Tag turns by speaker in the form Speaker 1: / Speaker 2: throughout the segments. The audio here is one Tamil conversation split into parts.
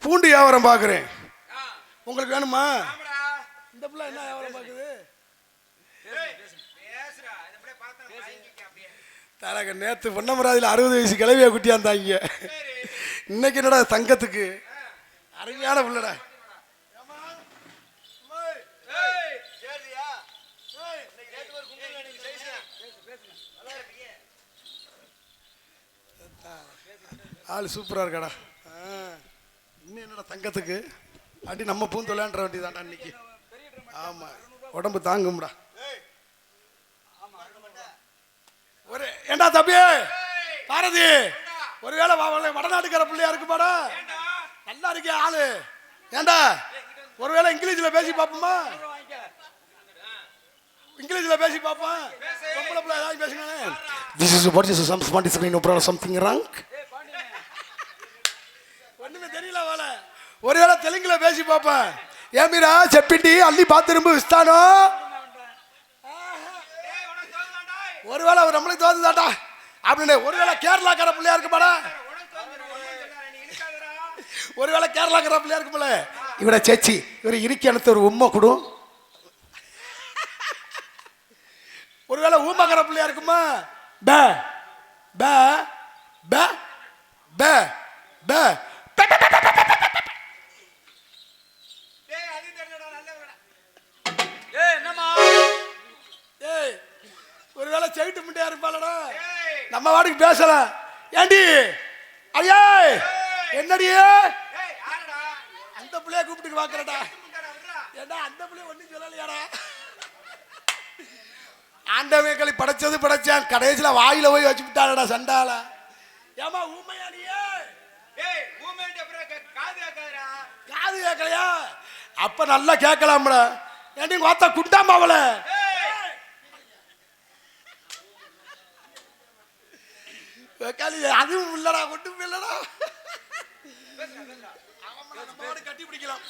Speaker 1: பூண்டு வியாபாரம் பாக்குறேன். உங்களுக்கு வேணுமா? இந்த பிள்ளை என்ன வியாபாரம் பாக்குது? தலக நேத்து பொன்னமராதியில் 60 வயசு கிளவியா குட்டியாந்தாங்க. இன்னைக்கு என்னடா தங்கத்துக்கு அருமையான பிள்ளடா. ஆள் சூப்பரா இருக்காடா. இன்னும் என்னடா தங்கத்துக்கு அடி நம்ம பூந்து விளையாண்ட வேண்டியதான்டா இன்னைக்கு. ஆமா உடம்பு தாங்கும்டா. ஒரு ஏண்டா தம்பி பாரதி, ஒருவேளை வடநாட்டுக்கார பிள்ளையா இருக்குமாடா? நல்லா இருக்கே ஆளு. ஏண்டா ஒருவேளை இங்கிலீஷ்ல பேசி பாப்போமா? இங்கிலீஷ்ல பேசி பாப்போம். பொம்பளை பிள்ளை ஏதாவது பேசுங்க. This is what is something wrong. ஒண்ணுமே தெரியல வாழ. ஒருவேளை தெலுங்குல பேசி பாப்பேன். ஏமிரா செப்பிட்டி அள்ளி பாத்திரும்பு விஸ்தானோ. ஒருவேளை அவர் நம்மளுக்கு தோதுதாட்டா அப்படின்னு. ஒருவேளை கேரளாக்கார பிள்ளையா இருக்குமாடா? ஒருவேளை கேரளாக்கார பிள்ளையா இருக்குமில்ல? இவரை சேச்சி இவரை இறுக்கி அனுத்த ஒரு உண்மை கொடும். ஒருவேளை ஊமக்கார பிள்ளையா இருக்குமா? பே பே பே பே பே. ஒருவேளை செவிட்டு முட்டையா இருப்பாளடா. நம்ம வாடிக்கு பேசல. ஏண்டி ஐயா என்னடியே அந்த பிள்ளைய கூப்பிட்டு பாக்குறடா. ஏண்டா அந்த பிள்ளைய ஒண்ணும் சொல்லலையாடா. ஆண்டவங்களை படைச்சது படைச்சான், கடைசியில வாயில போய் வச்சு விட்டாடா சண்டால. ஏமா ஊமையாடியே? காது கேட்கலையா? அப்ப நல்லா கேட்கலாம்ல. ஏண்டி வாத்தா குண்டாமாவல அதுவும் இல்லடா, ஒண்ணும் இல்லடா. கட்டி பிடிக்கலாம்.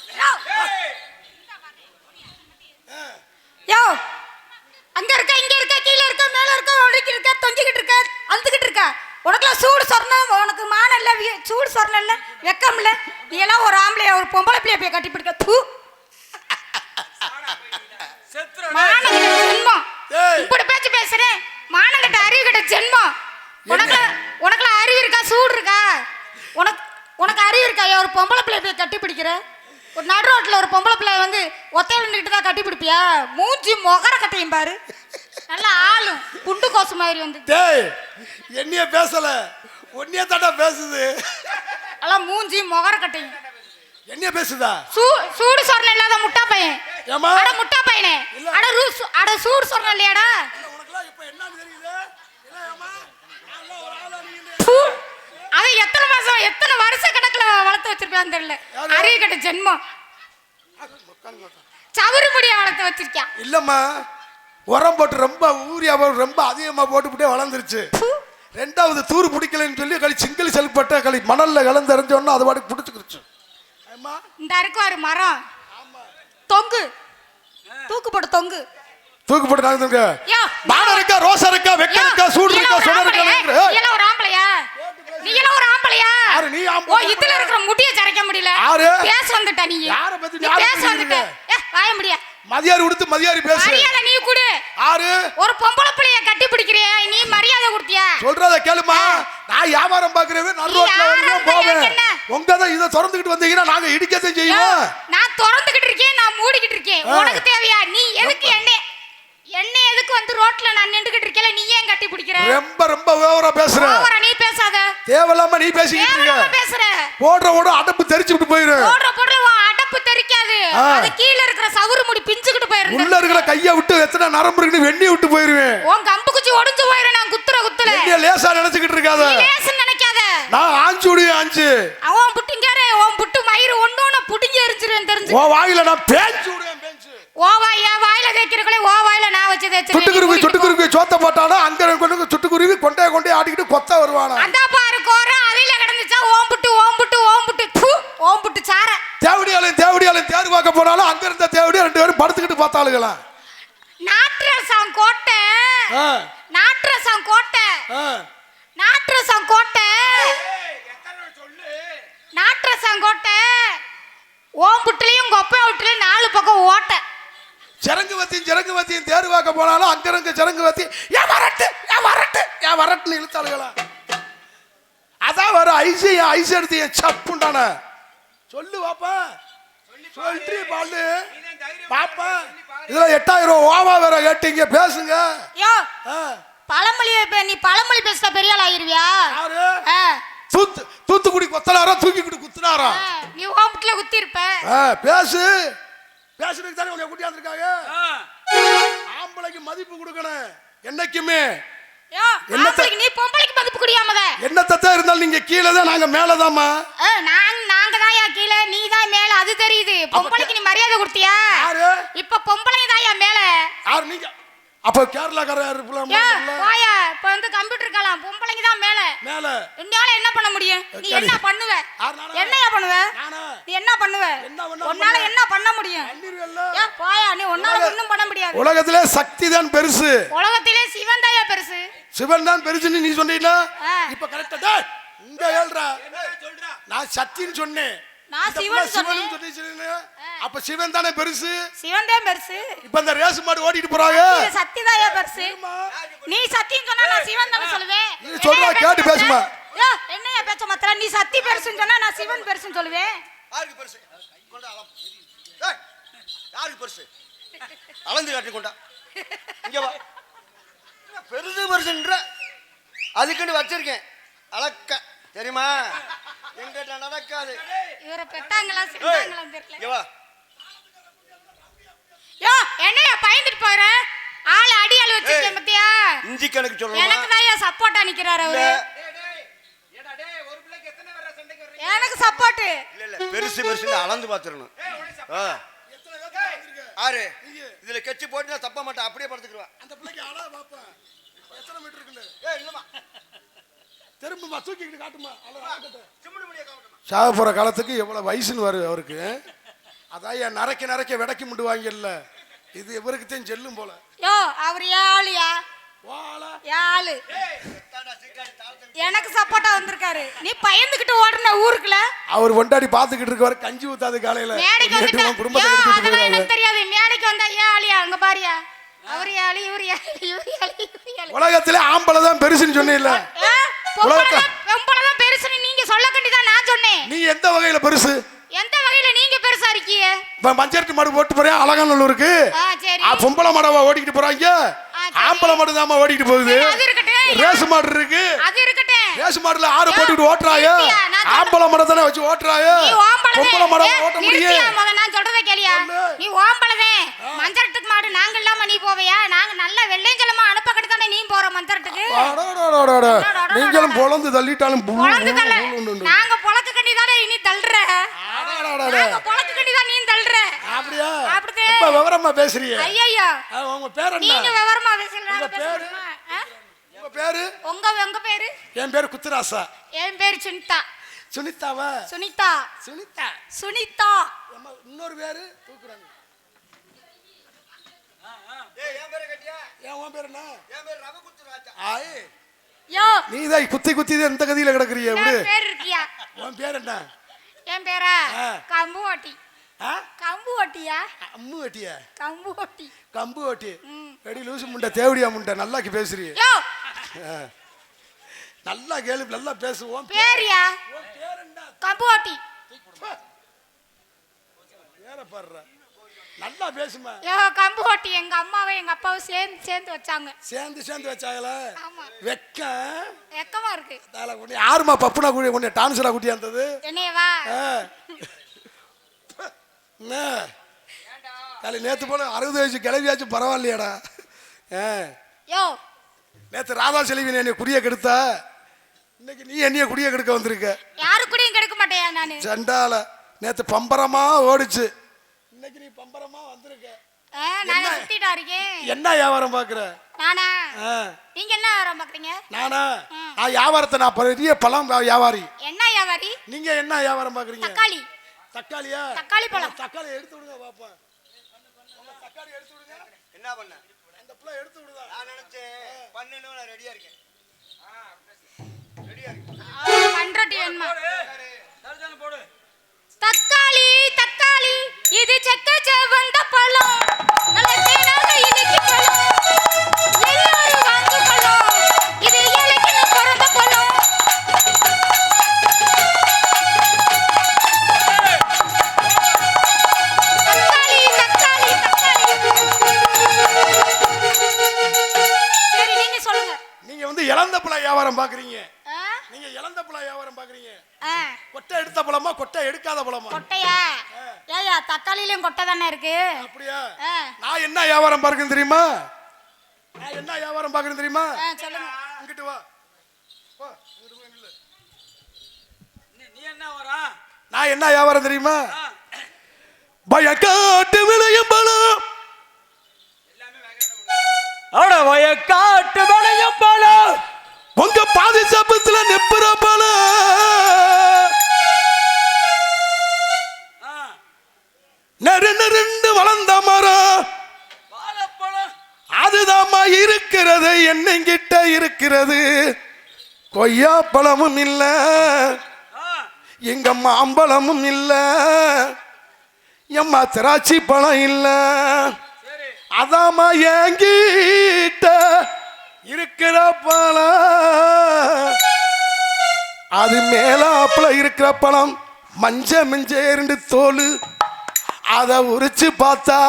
Speaker 2: யோ அங்க இருக்க, இங்க இருக்க, கீழே இருக்க, மேல இருக்க, ஒடுக்கி இருக்க, தொங்கிக்கிட்டு இருக்க, அழுதுகிட்டு இருக்க. உனக்குலாம் சூடு சொரணம், உனக்கு மானம் இல்ல, சூடு சொரணம் இல்ல, வெக்கம் இல்ல. நீ எல்லாம் ஒரு ஆம்பளைய ஒரு பொம்பளை பிள்ளைய போய் கட்டி பிடிக்க. தூ மானம் ஜென்மம். இப்படி பேச்சு பேசுறேன். மானம் கட்ட அறிவு கட்ட ஜென்மம். உனக்குலாம் அறிவு இருக்கா? சூடு இருக்கா? உனக்கு அறிவு இருக்கா? ஒரு பொம்பளை பிள்ளைய போய் கட்டி பிடிக்கிற? ஒரு நடு ரோட்டில் ஒரு பொம்பளை பிள்ளை வந்து ஒத்தையில நின்றுட்டு தான் கட்டி பிடிப்பியா? மூஞ்சி மொகர கட்டையும் பாரு, நல்லா ஆளும் புண்டு கோசு மாதிரி வந்து.
Speaker 1: என்னைய பேசல, ஒன்னைய தாண்டா பேசுது.
Speaker 2: எல்லாம் மூஞ்சி மொகர கட்டையும்
Speaker 1: என்னைய பேசுதா?
Speaker 2: சூடு சொரணம் இல்லாத முட்டா பையன். அட முட்டா பையனே, அட சூடு சொரணம் இல்லையாடா? அதை எத்தனை மாசம் எத்தனை வருஷ கணக்குல வளர்த்து வச்சிருப்பான்னு தெரியல. அறிவு கட்ட ஜென்மம். சவுறு முடிய வளர்த்து வச்சிருக்கான்.
Speaker 1: இல்லம்மா, உரம் போட்டு ரொம்ப ஊரியா ரொம்ப அதிகமா போட்டுவிட்டே வளர்ந்துருச்சு. ரெண்டாவது தூர் பிடிக்கலன்னு சொல்லி களி சிங்கிள் செல்பட்ட களி மணல்ல கலந்து எறிஞ்சோன்னா அது பாட்டுக்கு பிடிச்சிக்கிருச்சு.
Speaker 2: இந்த இருக்குவாரு மரம் தொங்கு, தூக்கு போட்டு தொங்கு,
Speaker 1: தூக்கு போட்டு நாங்க மானம் இருக்கா, ரோசா இருக்கா, வெக்க இருக்கா, சூடு இருக்கா, சொன இருக்கா.
Speaker 2: நீ எல்லாம் ஒரு ஆம்பளையா? நீ எல்லாம் ஒரு ஆம்பளையா?
Speaker 1: யாரு நீ?
Speaker 2: ஓ இதுல இருக்கிற முடியை சரைக்க முடியல. பேச வந்துட்ட நீ.
Speaker 1: யார பத்தி நீ
Speaker 2: பேச வந்துட்ட? வாய முடியா?
Speaker 1: மதியாரி உடுத்து மதியாரி பேசு.
Speaker 2: மரியாதை நீ குடு.
Speaker 1: யாரு?
Speaker 2: ஒரு பொம்பளை பிள்ளைய கட்டி பிடிக்கிறியே, நீ மரியாதை கொடுத்தியா?
Speaker 1: சொல்றத கேளுமா. நான் வியாபாரம் பாக்குறவே நடு ரோட்ல வரேன் போவேன். உங்கத இத திறந்துக்கிட்டு வந்தீங்கன்னா நாங்க இடிக்கதே செய்வோம்.
Speaker 2: நான் திறந்துக்கிட்டு இருக்கேன், நான் மூடிக்கிட்டு இருக்கேன். உனக்கு தேவையா? நீ எதுக்கு என்ன எதுக்கு வந்து ரோட்ல நான் நின்னுக்கிட்டு இருக்கேல, நீ ஏன் கட்டி பிடிக்கிற? ரொம்ப
Speaker 1: ரொம்ப ஓவரா பேசுற.
Speaker 2: ஓவரா நீ பேசாத.
Speaker 1: தேவலாம நீ பேசிக்கிட்டு இருக்க.
Speaker 2: தேவலாம பேசுற.
Speaker 1: போடுற அடப்பு தெரிச்சு விட்டு போயிரு.
Speaker 2: போடுற அடப்பு தெரிக்காது. அது கீழ இருக்கிற சவுறு முடி பிஞ்சுக்கிட்டு போயிரு.
Speaker 1: உள்ள இருக்கிற கைய விட்டு எத்தனை நரம்பு இருக்குன்னு வெண்ணி விட்டு போயிருவேன்.
Speaker 2: உன் கம்பு குச்சி ஒடிஞ்சு போயிரு. நான் குத்துற
Speaker 1: நீ லேசா நினைச்சிட்டு இருக்காத.
Speaker 2: நீ லேசா நினைக்காத.
Speaker 1: நான் ஆஞ்சுடியே ஆஞ்சு.
Speaker 2: அவன் புட்டிங்கறே, உன் புட்டு மயிறு ஒண்ணோன புடிங்கி எரிஞ்சிருவேன் தெரிஞ்சு.
Speaker 1: ஓ வாயில நான் பேஞ்சுடுவேன் பேஞ்சு.
Speaker 2: ஓ வாயில தேய்க்கிறக்கலே ஓ வாயில நான் வச்சு தேய்ச்சேன்.
Speaker 1: சுட்டுக்குருவி சோத்த போட்டானா அங்க கொண்டு சுட்டுக்குருவி கொண்டே ஆடிக்கிட்டு கொத்த வருவானா.
Speaker 2: அந்த பாரு கோர அவில கடந்துச்சா ஓம் புட்டு ஓம் புட்டு சார.
Speaker 1: தேவடியாலும் தேர் பார்க்க போனாலும் அங்க இருந்த தேவடியா ரெண்டு பேரும் படுத்துக்கிட்டு பார்த்தாளுங்களா.
Speaker 2: நாட்ரசம் கோட்டை
Speaker 1: ஜரங்குவத்தியும் தேர்வாக்க போனாலும் அங்கரங்க ஜரங்குவத்தி ஏன் வரட்டுன்னு இழுத்தாளுகளா. அதான் வர ஐஸ் எடுத்து என் சப்புண்டான சொல்லு பாப்பா சொல்லி பாலு பாப்பா. இதுல 8000 ஓவா வேற கேட்டீங்க பேசுங்க.
Speaker 2: நீ பழமொழி பேசுற பெரிய ஆள் ஆயிருவியா?
Speaker 1: தூத்துக்குடி கொத்தனாரா தூக்கிக்குடி குத்துனாரா?
Speaker 2: நீ ஓம்புட்ல குத்தி இருப்ப.
Speaker 1: பேசுறதுக்கு தானே உன்னை கூட்டியாந்துருக்காங்க. ஆம்பளைக்கு மதிப்பு கொடுக்கணும் என்னைக்குமே.
Speaker 2: நீ பொம்பளைக்கு மதிப்பு குடியாமத
Speaker 1: என்னத்தான் இருந்தாலும் நீங்க கீழே தான் நாங்க மேலதாமா.
Speaker 2: நாங்க தான் கீழே நீ தான் மேல அது தெரியுது. பொம்பளைக்கு நீ மரியாதை கொடுத்தியா? இப்ப பொம்பளை தான் மேல.
Speaker 1: யார் நீங்க? அப்ப கேரளாக்காரர்
Speaker 2: போயா இப்ப வந்து கம்ப்யூட்டர் காலம் பொம்பளைக்கு தான் மேல. என்னால என்ன பண்ண முடியும்? நீ என்ன பண்ணுவ? என்னையா பண்ணுவ? நீ என்ன பண்ணுவ? உன்னால என்ன பண்ண முடியும்? போயா நீ உன்னால ஒண்ணும் பண்ண முடியாது.
Speaker 1: உலகத்திலே சக்தி தான் பெருசு.
Speaker 2: உலகத்திலே சிவன் தாயா பெருசு.
Speaker 1: சிவன் தான் பெருசுன்னு நீ சொன்னீங்களா? இப்ப கரெக்டா இங்க ஏழ்றா நான் சக்தின்னு சொன்னேன்.
Speaker 2: நான் சிவன்
Speaker 1: சொன்னேன். அப்ப சிவன் தானே பெருசு.
Speaker 2: சிவன் தான் பெருசு.
Speaker 1: இப்ப இந்த ரேஸ் மாடு ஓடிட்டு போறாங்க.
Speaker 2: சக்தி தாயா பெருசு. நீ சத்தின்னு சொன்னா நான் சிவன் தான சொல்லுவேன்.
Speaker 1: நீ சொல்றா கேட்டு பேசுமா.
Speaker 2: என்னைய பேச்ச மாத்திர நீ சக்தி பெருசுன்னு சொன்னா நான் சிவன் பெருசுன்னு சொல்லுவேன்.
Speaker 3: யாருக்கு பெருசு? கொண்டா அளம். டேய் யாருக்கு பெருசு? அளந்து காட்டி கொண்டா. இங்க வா. பெருசுன்ற அதுக்குன்னு வச்சிருக்கேன் அளக்க தெரியுமா? எங்கிட்ட நடக்காது.
Speaker 2: இவரை பெத்தாங்களா செஞ்சாங்களா தெரியல.
Speaker 3: இங்க வா.
Speaker 2: என்னைய பயந்துட்டு போற ஆளு அடியாள் வச்சிருக்கேன் பத்தியா?
Speaker 3: இஞ்சி கணக்கு சொல்லணும்.
Speaker 2: எனக்கு தான் சப்போர்ட்டா நிக்கிறாரு அவரு. எனக்கு சப்போர்ட்
Speaker 3: இல்ல பெருசுன்னு அளந்து பாத்துறணும். ஆறு இதுல கெச்சி போட்டு நான் தப்ப மாட்டேன் அப்படியே படுத்துக்குவேன்.
Speaker 1: அந்த பிள்ளைக்கு அள பாப்பா எத்தனை மீட்டர் இருக்குன்னு.
Speaker 3: இல்லமா
Speaker 1: திரும்பமா தூக்கிட்டு காட்டுமா.
Speaker 3: சாக
Speaker 1: போற காலத்துக்கு எவ்வளவு வயசுன்னு வரும் அவருக்கு. அதான் நரைக்க விடக்கி முண்டுவாங்கல்ல. இது இவருக்கு தான் செல்லும் போல.
Speaker 2: அவர் யாழியா யாழு எனக்கு சப்போர்ட்டா வந்திருக்காரு. நீ பயந்துகிட்டு ஓடுன ஊருக்குல
Speaker 1: அவர் கொண்டாடி பாத்துக்கிட்டு இருக்கவர் கஞ்சி ஊத்தாது காலையில.
Speaker 2: எனக்கு தெரியாது. மேடைக்கு வந்தா யாழியா அங்க பாரியா அவர் யாழி இவர் யாழி.
Speaker 1: உலகத்திலே ஆம்பளை தான் பெருசுன்னு சொன்னீல்ல.
Speaker 2: பொம்பளை தான் பெருசுன்னு நீங்க சொல்ல கண்டிதான் நான் சொன்னேன்.
Speaker 1: நீ எந்த வகையில பெருசு?
Speaker 2: எந்த வகையில நீங்க பெருசா இருக்கீங்க?
Speaker 1: மஞ்சட்டு மாடு போட்டு போறேன் அலங்காநல்லூருக்கு. பொம்பளை மாடவா ஓடிக்கிட்டு போறாங்க. ஆம்பளை மாடு தாமா ஓடிக்கிட்டு போகுது. ரேஸ் மாடு இருக்கு. ரேஸ் மாடுல ஆறு போட்டுட்டு ஓட்டுறாங்க. ஆம்பளை மாடை தானே வச்சு ஓட்டுறாங்க. பொம்பளை மாடை ஓட்ட முடியும்.
Speaker 2: நான் சொல்றதை கேளியா? நீ ஓம்பளவே மஞ்சட்டுக்கு மாடு நாங்க இல்லாம நீ போவையா? நாங்க நல்ல வெள்ளைஞ்சலமா அனுப்ப கட்டி தானே நீ போற மஞ்சட்டுக்கு.
Speaker 1: நீங்களும் பொழந்து தள்ளிட்டாலும்
Speaker 2: நாங்க பொழக்க கண்டி தானே இனி தள்ளுற. பொழக்க கண்டி தான் நீ தள்ளுற.
Speaker 1: அப்படியா? ரொம்ப விவரமா பேசுறீங்க.
Speaker 2: ஐயா
Speaker 1: உங்க பேர் என்ன?
Speaker 2: நீங்க விவரமா பேசுறீங்க.
Speaker 1: உங்க பேரு?
Speaker 2: உங்க பேரு?
Speaker 1: என் பேரு குத்துராசா.
Speaker 2: என் பேரு சுனிதா.
Speaker 1: சுனிதாவா?
Speaker 2: சுனிதா.
Speaker 1: இன்னொரு பேரு தூக்குறாங்க.
Speaker 3: ஏய் என் பேரை கட்டியா?
Speaker 1: உன் பேர் என்ன?
Speaker 3: என் பேர் ரவகுத்துராஜா.
Speaker 1: நீதான் குத்தி எந்த கதியில கிடக்குறீங்க?
Speaker 2: விடு. பேர் இருக்கியா?
Speaker 1: உன் பேர் என்ன?
Speaker 2: என் பேரா கம்பு ஓட்டி. கம்பு ஓட்டியா?
Speaker 1: அம்மு ஓட்டியா?
Speaker 2: கம்பு ஓட்டி.
Speaker 1: வெடி லூசு முண்டை தேவடியா முண்டை நல்லா பேசுறீங்க. நல்லா கேளு நல்லா பேசுவோம்.
Speaker 2: பேரியா? கம்பு ஓட்டி.
Speaker 1: வேற பாடுற நல்லா பேசுமா.
Speaker 2: கம்பு ஓட்டி எங்க அம்மாவை எங்க அப்பாவும் சேர்ந்து வச்சாங்க.
Speaker 1: சேர்ந்து வச்சாங்களா?
Speaker 2: வெக்கமா இருக்கு.
Speaker 1: யாருமா பப்புனா கூடி உன்னை டான்ஸரா கூட்டி வந்தது?
Speaker 2: என்னையவா?
Speaker 1: நேத்து போல 60 வயசு கிளவியாச்சும் பரவாயில்லையாடா. நேத்து ராதா செல்வி என்னைய குடிய கெடுத்தா. இன்னைக்கு நீ என்னைய குடிய கெடுக்க வந்திருக்க.
Speaker 2: யாரு குடியும் கெடுக்க மாட்டேயா நானு.
Speaker 1: சண்டால நேத்து பம்பரமா ஓடிச்சு. இன்னைக்கு நீ பம்பரமா வந்திருக்க.
Speaker 2: நான் சுத்திட்டா இருக்கேன்.
Speaker 1: என்ன வியாபாரம் பாக்குற?
Speaker 2: நானா? நீங்க என்ன வியாபாரம் பாக்குறீங்க?
Speaker 1: நானா? நான் வியாபாரத்தை நான் பெரிய பழம் வியாபாரி.
Speaker 2: என்ன வியாபாரி?
Speaker 1: நீங்க என்ன வியாபாரம் பாக்குறீங்க? தக்காளியா?
Speaker 2: தக்காளி பழம்.
Speaker 1: தக்காளி எடுத்து விடுங்க பாப்பா. தக்காளி எடுத்து விடுங்க.
Speaker 3: என்ன பண்ண?
Speaker 1: அந்த புள்ள எடுத்து விடுதா?
Speaker 3: நான் நினைச்சேன் பண்ணனும் நான் ரெடியா இருக்கேன். ரெடியா இருக்கேன்.
Speaker 2: பண்றட்டி வேணுமா? தர்ஜன போடு. தக்காளி இது செக்க செவந்த பழம். நல்ல தேனா
Speaker 1: கொட்டை எடுத்த பழமா கொட்டை எடுக்காத பழமா?
Speaker 2: கொட்டையா? ஏயா தக்காளியிலயும் கொட்டை தானே இருக்கு.
Speaker 1: அப்படியா? நான் என்ன வியாபாரம் பார்க்கணும் தெரியுமா? நான் என்ன வியாபாரம் பார்க்கணும் தெரியுமா?
Speaker 2: சொல்லுங்க.
Speaker 1: இங்கிட்டு வா.
Speaker 4: நீ என்ன வரா?
Speaker 1: நான் என்ன வியாபாரம் தெரியுமா? வயக்காட்டு விளையும் பழம்.
Speaker 4: அட வயக்காட்டு விளையும் பழம்.
Speaker 1: உங்க பாதி சாப்பத்துல நெப்புற பழம். நெருண்டு வளர்ந்த மரம். அதுதாம்மா இருக்கிறது என்னங்கிட்ட இருக்கிறது. கொய்யா பழமும் இல்ல, எங்க மாம்பழமும் இல்ல, எம்மா திராட்சை பழம் இல்ல. அதாம்மா என்கிட்ட இருக்கிற பழம். அது மேலாப்புல இருக்கிற பழம் மஞ்ச மிஞ்ச இரண்டு தோல். அதை உரிச்சு பார்த்தா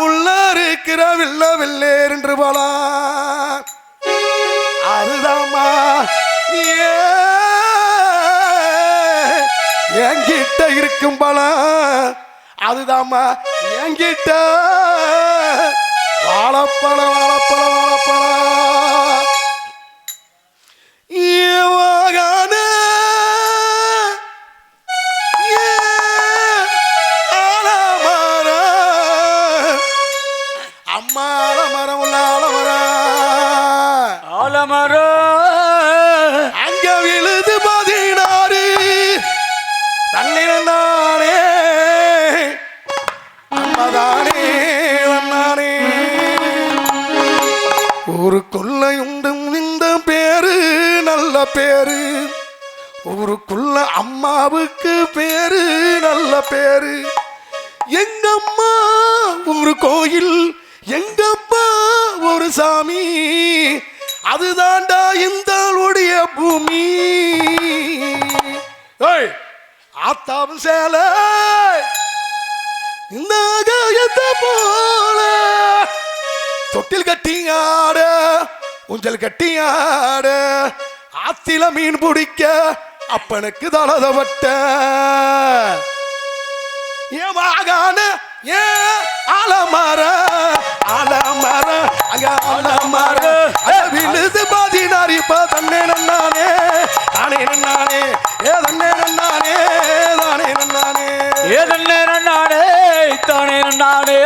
Speaker 1: உள்ள இருக்கிற வில்ல வில்லேன்று பழம். அதுதாம்மா என்கிட்ட இருக்கும் பழம். அதுதாம்மா என்கிட்ட வாழைப்பழம் வாழைப்பழம் வாழைப்பழம். அம்மா ஆலமரம் உள்ள ஆலமரம்.
Speaker 4: ஆலமரம்
Speaker 1: அங்க விழுது 16 தண்ணீர் நானே அம்மதானே வந்தானே. ஒரு கொள்ளையுண்டும் இந்த பேரு நல்ல பேரு. ஊருக்குள்ள அம்மாவுக்கு பேரு நல்ல பேரு. எங்கம்மா ஒரு கோயில், எங்கப்பா ஒரு சாமி. அதுதாண்டா இந்த உடைய பூமி. ஆத்தாவும் சேல இந்த காயத்தை போல தொட்டில் கட்டி ஆட ஊஞ்சல் கட்டி ஆட. ஆத்தில மீன் பிடிக்க அப்பனுக்கு தலதவட்ட. ஏன் வாகான ஏன் ஆலமர ஆலமர அங்க ஆலமர விழுது 16 இப்ப தன்னே நன்னானே தானே நன்னானே ஏ தன்னே நன்னானே தானே நன்னானே
Speaker 4: ஏ தன்னே நன்னானே தானே நன்னானே.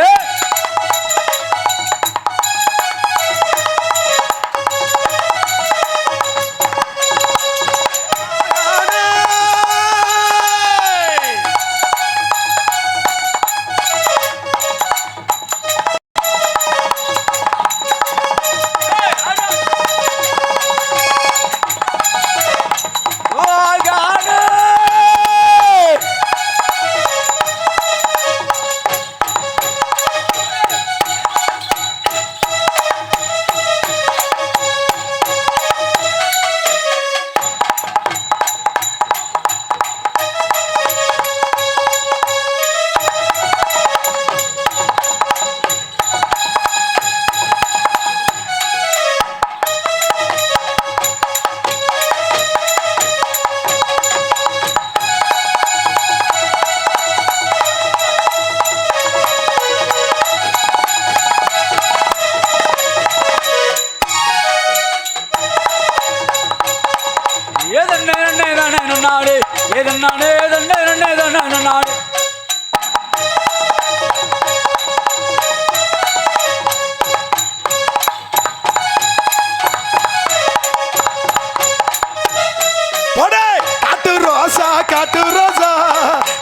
Speaker 1: காட்டு ரோசா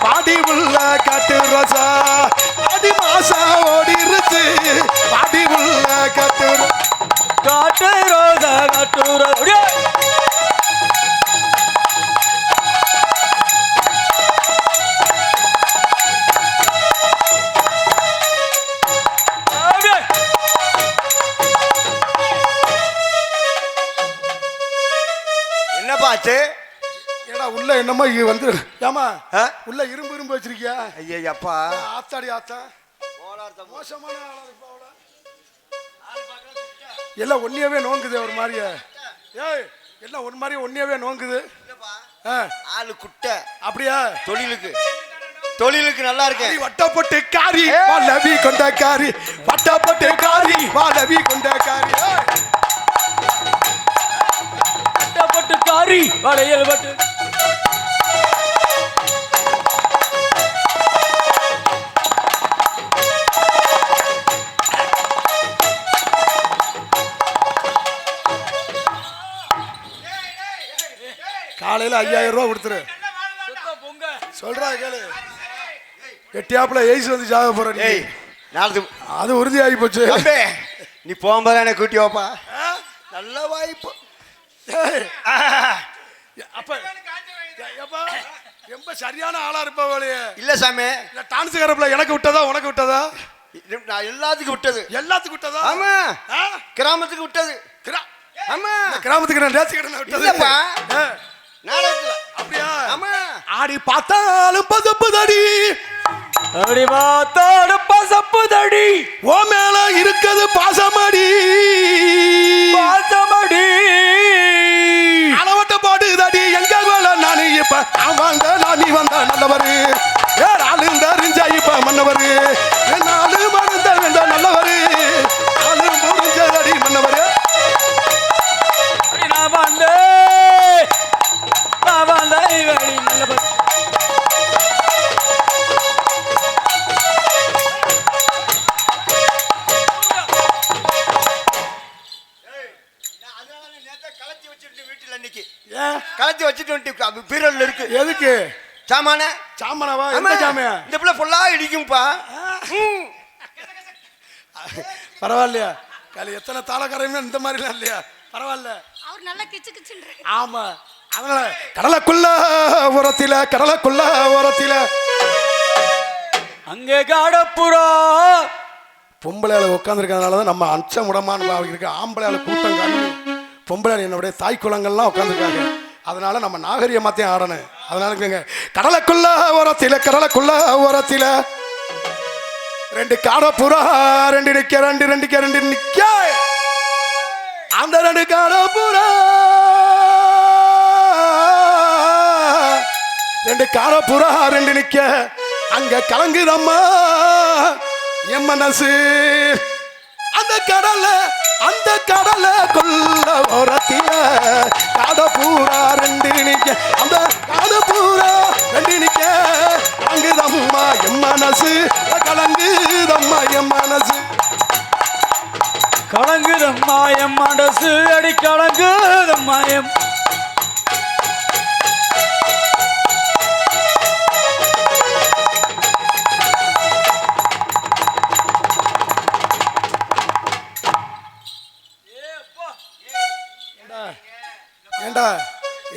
Speaker 1: பாடி உள்ள காட்டு ரோசா ஆடி மாசா ஓடிருச்சு பாடி உள்ள காட்டு
Speaker 4: காட்டு ரோசா காட்டு ரோசா.
Speaker 3: என்னப்பா ஆச்சு?
Speaker 1: ஏடா உள்ள என்னமா வந்து ஏமா உள்ள இரும்பு இரும்பு வச்சிருக்கியா?
Speaker 3: ஐயப்பா
Speaker 1: ஆத்தாடி ஆத்தா மோசமான எல்லாம் ஒன்னியவே நோங்குது ஒரு மாதிரியா. ஏய் எல்லாம் ஒன் மாதிரி ஒன்னியவே நோங்குது.
Speaker 3: ஆளு குட்டை.
Speaker 1: அப்படியா?
Speaker 3: தொழிலுக்கு நல்லா இருக்கு.
Speaker 1: வட்டப்பட்டு காரி வாலவி கொண்ட காரி, வட்டப்பட்டு காரி வாலவி கொண்ட காரி,
Speaker 4: வட்டப்பட்டு காரி வளையல் பட்டு.
Speaker 1: காலையில 5000 ரூபா கொடுத்துரு. சொல்றா கேளு. கெட்டியாப்புல எய்ஸ் வந்து ஜாக போற நீ. அது உறுதி ஆகி போச்சு.
Speaker 3: நீ போகும்போது எனக்கு கூட்டி வாப்பா. நல்ல வாய்ப்பு.
Speaker 1: அப்ப ரொம்ப சரியான ஆளா இருப்ப போலயே.
Speaker 3: இல்ல சாமி,
Speaker 1: இல்ல டான்ஸ் கரப்புல எனக்கு விட்டதா உனக்கு விட்டதா?
Speaker 3: நான் எல்லாத்துக்கும் விட்டது.
Speaker 1: எல்லாத்துக்கும் விட்டதா?
Speaker 3: ஆமா, கிராமத்துக்கு விட்டது. ஆமா,
Speaker 1: கிராமத்துக்கு நான் டான்ஸ் கரன விட்டது.
Speaker 3: இல்லப்பா, நாடகத்துல.
Speaker 1: அப்படியா?
Speaker 3: ஆமா.
Speaker 1: ஆடி பார்த்தாலும் பசப்பு தடி,
Speaker 4: ஆடி பார்த்தாலும் பசப்பு தடி,
Speaker 1: ஓ மேல இருக்குது பாசமடி,
Speaker 4: பாசமடி
Speaker 1: அளவட்ட பாடு தடி எங்க வேலை நானு இப்ப ஆமாங்க நான் நீ வந்த நல்லவரு, ஆளுந்த அறிஞ்சா இப்ப மன்னவரு, நாலு மருந்த வேண்ட நல்லவரு, ஆளு முடிஞ்சதடி மன்னவரு.
Speaker 4: நான் வந்தே வெளி நல்லவர்.
Speaker 3: கலத்தி வச்சுட்டு பீரோல இருக்கு.
Speaker 1: எதுக்கு?
Speaker 3: சாமான
Speaker 1: சாமானவா? என்ன சாமியா?
Speaker 3: இந்த பிள்ளை ஃபுல்லா இடிக்கும்பா.
Speaker 1: பரவாயில்லையா? காலி எத்தனை தாளக்கரையுமே இந்த மாதிரிலாம் இல்லையா? பரவாயில்ல.
Speaker 2: அவர் நல்லா கிச்சு கிச்சுன்ற.
Speaker 1: ஆமா, அதனால கடலுக்குள்ள ஓரத்தில
Speaker 4: அங்கே காடப்புறா
Speaker 1: பொம்பளையால உட்காந்துருக்கிறதுனாலதான் நம்ம அச்சம் விடமான்னு இருக்கு. ஆம்பளையால கூட்டம் காணு, பொம்பளை என்னுடைய தாய் குளங்கள்லாம் உட்காந்துருக்காங்க. அதனால நம்ம நாகரிகமாத்தையும் ஆடணும். அதனால கடலுக்குள்ள ஓரத்தில ரெண்டு காடப்புறா, ரெண்டு நிக்க அந்த ரெண்டு காடப்புறா, ரெண்டு காடப்புறா ரெண்டு நிக்க அங்க கலங்குதம்மா என் மனசு. அந்த கடலை கொல்ல ஓரத்தில காடப்பூரா ரெண்டு நிக்க, அந்த காடப்பூரா ரெண்டு நிக்க கலங்குதம்மா என் மனசு, கலங்குதம்மா என் மனசு,
Speaker 4: கலங்குதம்மா என் மனசு, அடி கலங்குதம்மா என்.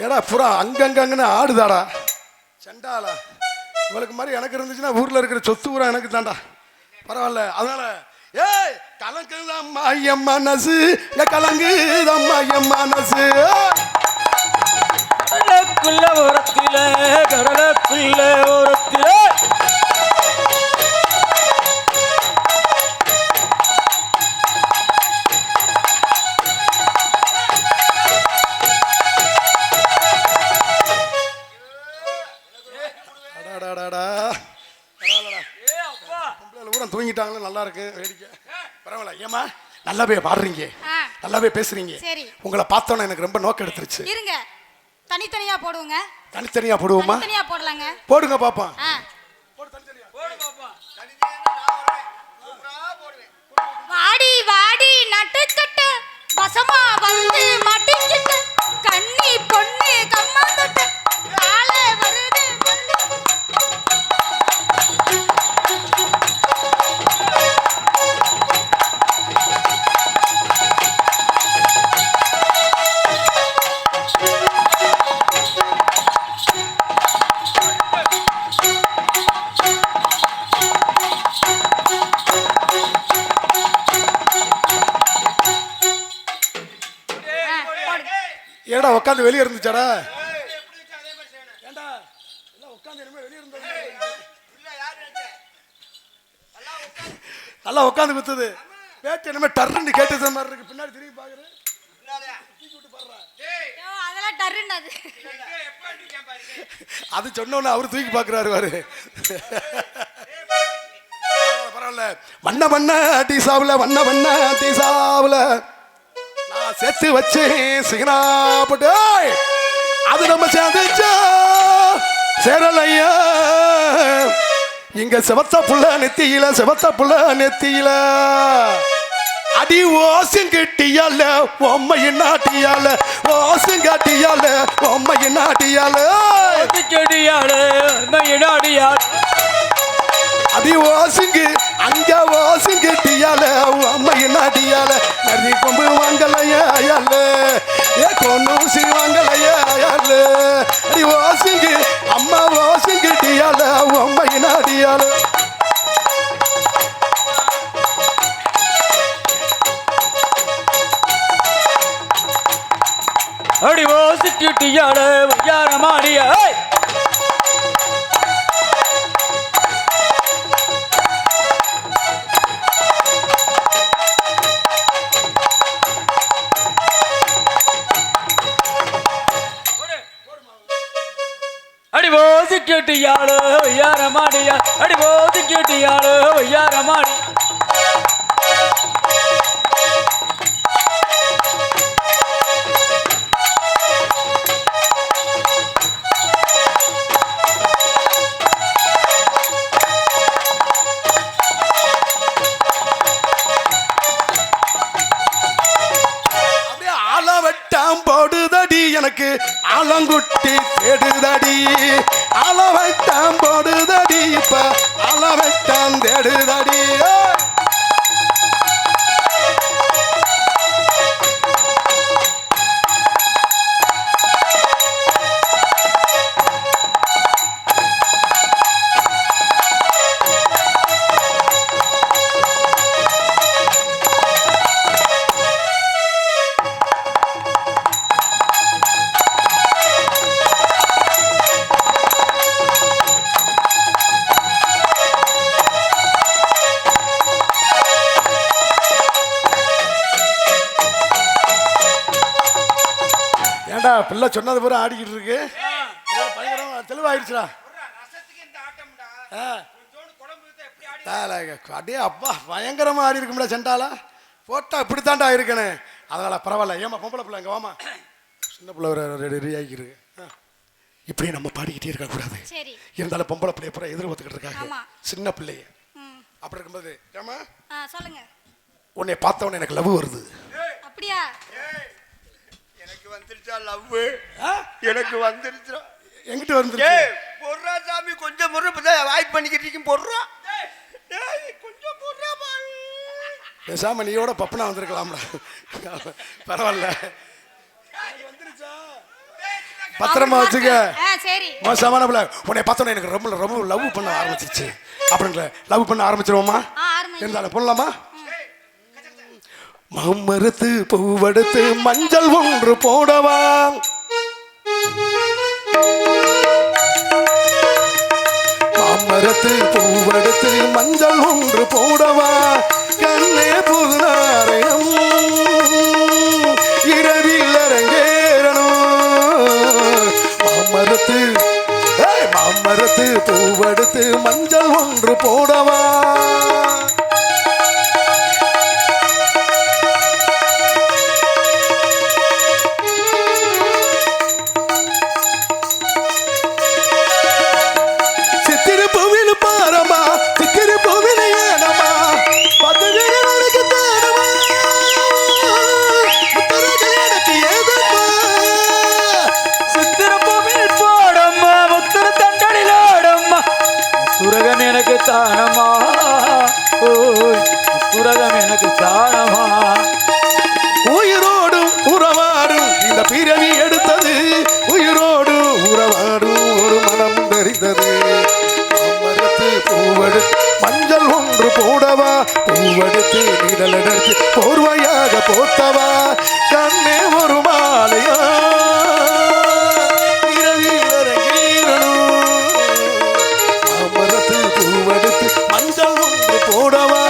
Speaker 1: ஏடா புறா அங்கங்கன்னு ஆடுதாடா சண்டாளா. இவளுக்கு மாதிரி எனக்கு இருந்துச்சுன்னா ஊர்ல இருக்கிற சொத்து பூரா எனக்கு தாண்டா. பரவாயில்ல. அதனால ஏய் கலங்குதம்மா என் மனசு, கலங்குதம்மா என் மனசு,
Speaker 4: கடலுக்குள்ள ஓரத்திலே
Speaker 1: தூங்கிட்டாங்களே. நல்லா இருக்கு வேடிக்கை. பரவாயில்ல. ஏமா நல்லாவே பாடுறீங்க, நல்லாவே பேசுறீங்க. உங்களை பார்த்தோன்னா எனக்கு ரொம்ப நோக்கம் எடுத்துருச்சு.
Speaker 2: இருங்க, தனித்தனியா போடுவோங்க.
Speaker 1: தனித்தனியா போடுவோமா?
Speaker 2: தனித்தனியா போடலாங்க.
Speaker 1: போடுங்க பாப்பா.
Speaker 2: வாடி வாடி நட்டுக்கட்டு வசமா வந்து மாட்டிக்கிட்டு கண்ணி பொண்ணு கம்மாந்தட்டு காலை வருது
Speaker 1: ஏடா உட்காந்து வெளியே இருந்துச்சாடா? ஏண்டா எல்லாம் உட்காந்து வெளியே இருந்தது நல்லா உட்காந்து குத்துது. வேட்டு என்னமே டர்ன்னு கேட்டது மாதிரி இருக்கு. பின்னாடி திரும்பி பாக்குறேன்.
Speaker 2: டருன்னது.
Speaker 1: அது சொன்னோன்னு அவரு தூக்கி பாக்குறாரு பாரு. பரவாயில்ல. வண்ண வண்ண டீசாவுல வண்ண வண்ண டீசாவுல நான் சேர்த்து வச்சு சிகனா போட்டு அது நம்ம சேர்ந்துச்சா சேரலையா இங்க செவத்த புள்ள நெத்தியில செவத்த புள்ள நெத்தியில அடி ஓசுங்கட்டியால பொம்மையின் நாட்டியால ஓசுங்காட்டியால பொம்மையின் நாட்டியால அடி ஓசுங்கு அங்க ஓசுங்கட்டியால பொம்மையின் நாட்டியால நரி கொம்பு வாங்கலையால ஏ கொன்னூசி வாங்கலையால அடி ஓசுங்கு அம்மா ஓசுங்கட்டியால பொம்மையின் நாட்டியால
Speaker 4: அடி ஓசிட்டியால யார மாடியா அடி போது கேட்டியாளோ யார மாடியா அடி போது கேட்டியாளோ யார மாடி
Speaker 1: போடுதடி எனக்கு ஆலங்குட்டி தேடுதடி அளவட்டம் போடுதடி இப்ப அளவட்டம் தேடுதடி பிள்ளை சொன்னது பூரா ஆடிக்கிட்டு இருக்கு. பயங்கரமா தெளிவாயிடுச்சுடா. அப்படியே அப்பா பயங்கரமா ஆடி இருக்கும்ல செண்டாலா போட்டா இப்படித்தாண்டா இருக்கணும். அதனால பரவாயில்ல. ஏமா பொம்பளை பிள்ளை இங்க வாமா. சின்ன பிள்ளை ரெடி ஆகிருக்கு. இப்படி நம்ம பாடிக்கிட்டே இருக்க கூடாது. இருந்தாலும் பொம்பளை பிள்ளைய பூரா எதிர்பார்த்துக்கிட்டு இருக்காங்க சின்ன பிள்ளைய. அப்படி இருக்கும்போது ஏமா
Speaker 2: சொல்லுங்க.
Speaker 1: உன்னை பார்த்தவொடனே எனக்கு லவ் வருது.
Speaker 2: அப்படியா?
Speaker 3: எனக்கு வந்துருச்சா லவ்? எனக்கு வந்துருச்சா?
Speaker 1: எங்கிட்ட வந்துருச்சு?
Speaker 3: பொர்றா சாமி கொஞ்சம் முறை வாய்ப்பு பண்ணிக்கிட்டு பொர்றா கொஞ்சம் பொர்றா
Speaker 1: பேசாம நீயோட பப்பனா வந்திருக்கலாம்ல. பரவாயில்ல. பத்திரமா வச்சுக்க. மோசமான பிள்ளை. உன்னை பார்த்தோன்னே எனக்கு ரொம்ப ரொம்ப லவ் பண்ண ஆரம்பிச்சிருச்சு. அப்படின்ற லவ் பண்ண ஆரம்பிச்சிருவோமா? இருந்தாலும் போடலாமா? மாமரத்து பூவெடுத்து மஞ்சள் ஒன்று போடவா மாமரத்து பூவெடுத்து மஞ்சள் ஒன்று போடவா கண்ணே புதுநாரையம் இரவில் அரங்கேறணும் மாமரத்து பூவெடுத்து மஞ்சள் ஒன்று போடவா
Speaker 4: எனக்கு தானமா உலகம் எனக்கு தானமா
Speaker 1: உயிரோடும் உறவாடும் இந்த பிறவி எடுத்தது உயிரோடு உறவாடும் ஒரு மனம் தெரிந்தது மரத்து பூவெடுத்து மஞ்சள் ஒன்று போடவா பூவெடுத்து நிழலெடுத்து போர்வையாக போத்தவா கண்ணே ஒரு மாலையா மஞ்சள் ஒன்று போடவா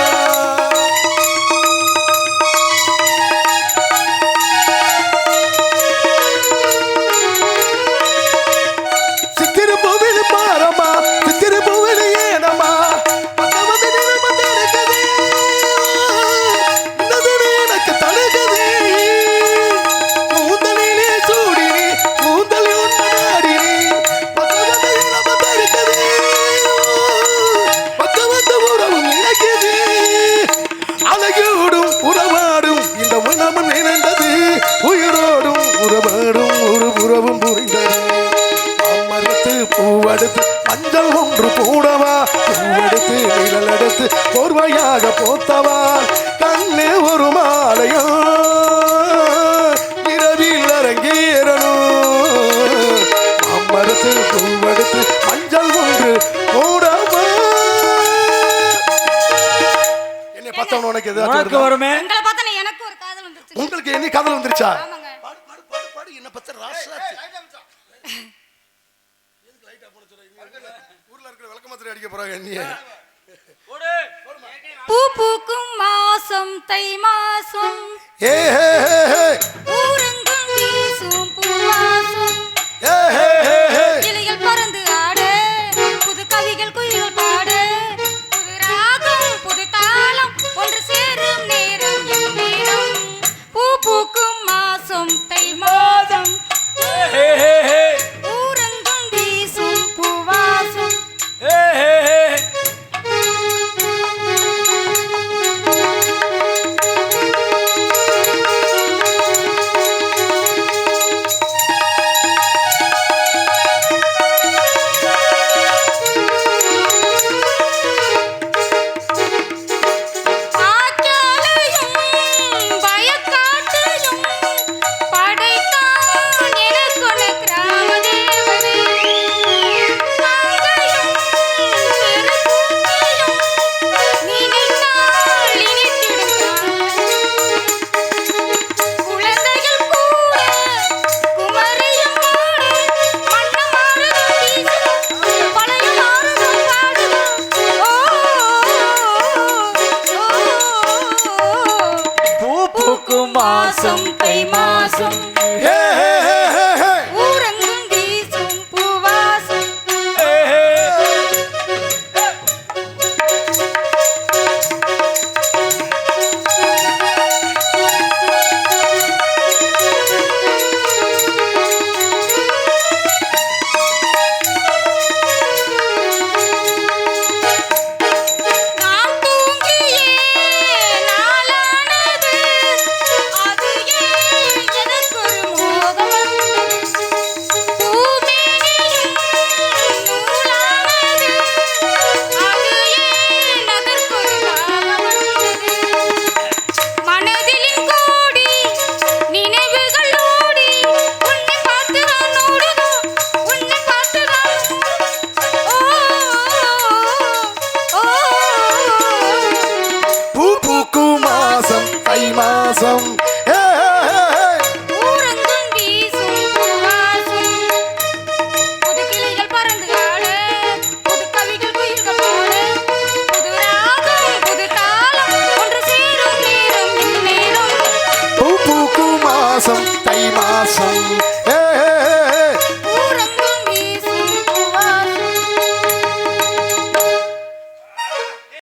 Speaker 1: பூவெடுத்து மஞ்சள் ஒன்று பூடவா பூவெடுத்து நிழல் எடுத்து போர்வையாக போத்தவா கண்ணே ஒரு மாலையும் இரவில் அரங்கேறணும் அம்மரத்து பூவெடுத்து மஞ்சள் ஒன்று பூடவா. என்னை பார்த்தவன உனக்கு
Speaker 4: உனக்கு
Speaker 1: எதாவது
Speaker 4: வருமே
Speaker 2: உங்களை பார்த்தா எனக்கு ஒரு காதல் வந்துருச்சு.
Speaker 1: உங்களுக்கு என்ன காதல் வந்துருச்சா?
Speaker 2: ஆமாங்க.
Speaker 1: பாடு என்ன பத்த ராசாத்தி ஊர்ல இருக்கிற விளக்கமாத்திரை அடிக்க போறாங்க என்னைய.
Speaker 2: பூ பூக்கும் மாசம் தை மாசம்
Speaker 1: ஏ ஹே ஹே ஹே
Speaker 2: ஊரெங்கும் வீசும் பூவாசம்
Speaker 1: ஏ ஹே ஹே ஹே
Speaker 2: கிளிகள் பறந்து ஆட புது கவிகள் குயில்கள் பாட புது ராகம் புது தாளம் ஒன்று சேரும் நேரம் என் நேரம் பூ பூக்கும் மாசம் தை மாதம் ஊரெங்கும் வீசும் பூவாசம். ஆச்சாலையும் பயக்காட்டையும் படைத்தான் எனக்கொரு கிராமதேவனே. மங்கையும் சிறுகுட்டியும் நினைத்தால் இனித்திடும் குழந்தைகள் கூட குமரியும் மாடு மன்னமாறுதல் வீசும் பழைய மாறுதல் பாடுதல். ஓ
Speaker 4: பூ பூக்கும் மாசம் தை மாசம்
Speaker 1: ஹே ஹே ஹே ஹே ஹே
Speaker 2: ஊரெங்கும் வீசும் பூவாசம். நான் தூங்கியே நாளானது அது ஏன் எனக்கொரு மோகம் வந்தது. பூமேனியும் நூலானது அது ஏன் அதற்கொரு தாகம் வந்தது. மனதிலும் கோடி நினைவுகள் ஓடி உன்னை பார்த்து நான் ஓடுதோ உன்னை பார்த்து நான் ஓ
Speaker 1: பூ பூக்கும் மாசம் தை மாசம் ஹே ஹே ஹே ஹே
Speaker 2: ஊரெங்கும் வீசும் பூவாசம். புது கிளிகள் பறந்து ஆட புது கவிகள் குயில்கள் பாட புது ராகம் புது தாளம் ஒன்று சேரும் நேரம் என் நேரம்
Speaker 1: பூ பூக்கும் மாசம் தை மாசம்